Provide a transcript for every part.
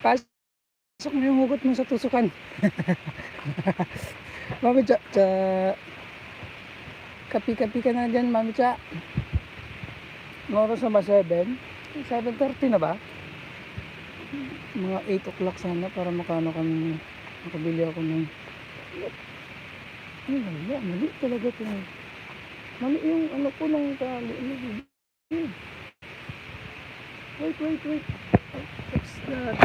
Pasok mo yung hugot mo sa tusukan. Mami Cha, kapi-kapi ka na dyan, Mami Cha. Oras na ba? 7? 7:30 na ba? Mga 8 o'clock sana para makano kami, makabili ako ng mali talaga ito. Mali yung ano ko ng tali. Wait. What's that?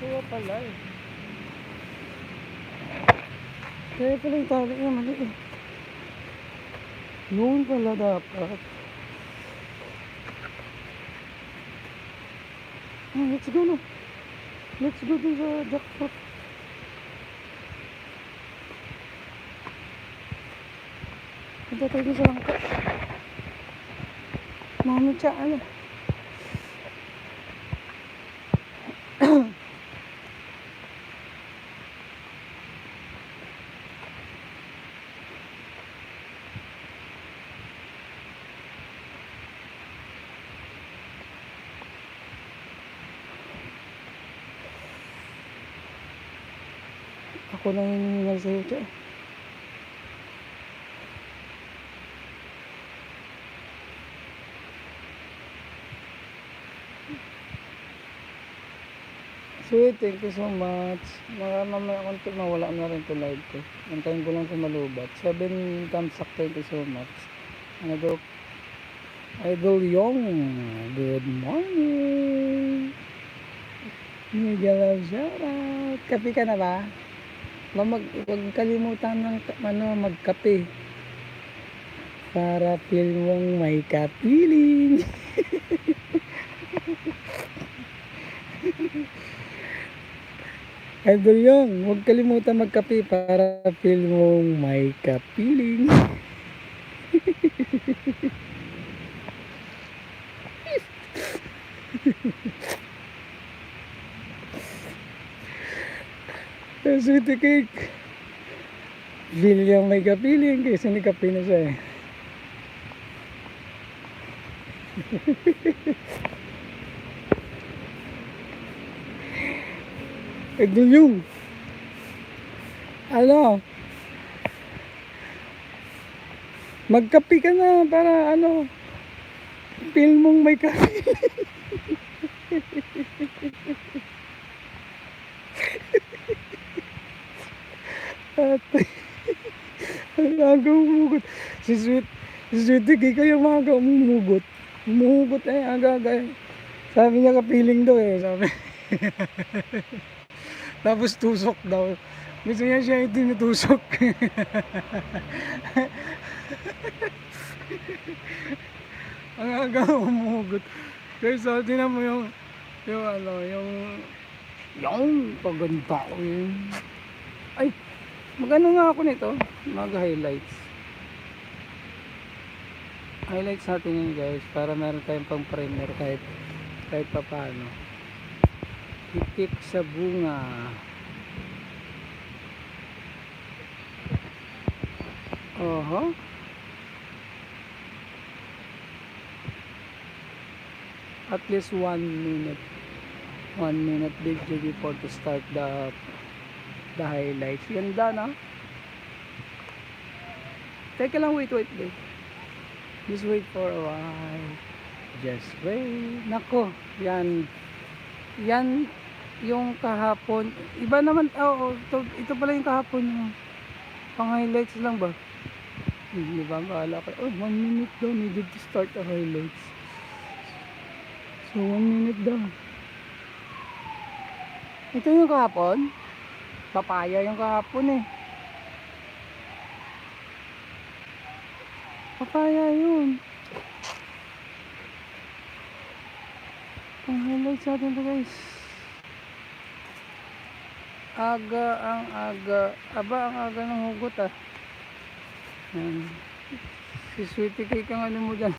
Kaya pala eh. Kaya pala yung tali niya mali eh. Yun pala dapat. Let's go na. Let's go dun sa jackpot. Punta tayo dun sa langka. Mami Cha, ano? Ako na yung hiningal sa'yo, Cha. Sweet, thank you so much. Mamaya konti mawala na rin to live ko. Antayin ko lang sa malubat. 7 thumbs up, thank you so much. Idol Yong, good morning. Miguel, shout out. Kape ka na ba? Huwag kalimutan ng magkape. Para feel mong may kapiling. Idol Yong, huwag kalimutan magkape para feel mong may kapiling. Sweet cake. Feel yung may kapiling kasi ni kape na siya eh. Idol Yong, ano, magkape ka na para ano, feel mong may kape. At ang aga umugot si Sweet kayo mga umugot eh aga sabi niya kapiling daw eh, sabi. Tapos tusok daw, gusto niya siya yung tinutusok. Ang aga umugot guys. So tinan mo yung paganda ko yun. Ay, magano nga ako nito, mag-highlights natin yun guys, para meron tayong pang primer kahit pa paano. Itik sa bunga. At least 1 minute video before to start the highlights. Ganda na. Teka lang, wait babe. Just wait for a while. Just wait. Nako, yan yung kahapon. Iba naman, ito pala yung kahapon yung pang highlights lang ba? Hindi ba? Bahala ka. 1 minute daw needed to start the highlights. So 1 minute daw. Ito yung kahapon. Papaya yung kahapon eh. Papaya yun. Ang highlights natin to guys. Ang aga ng hugot ah. Si Sweetie Cake ang ano mo dyan.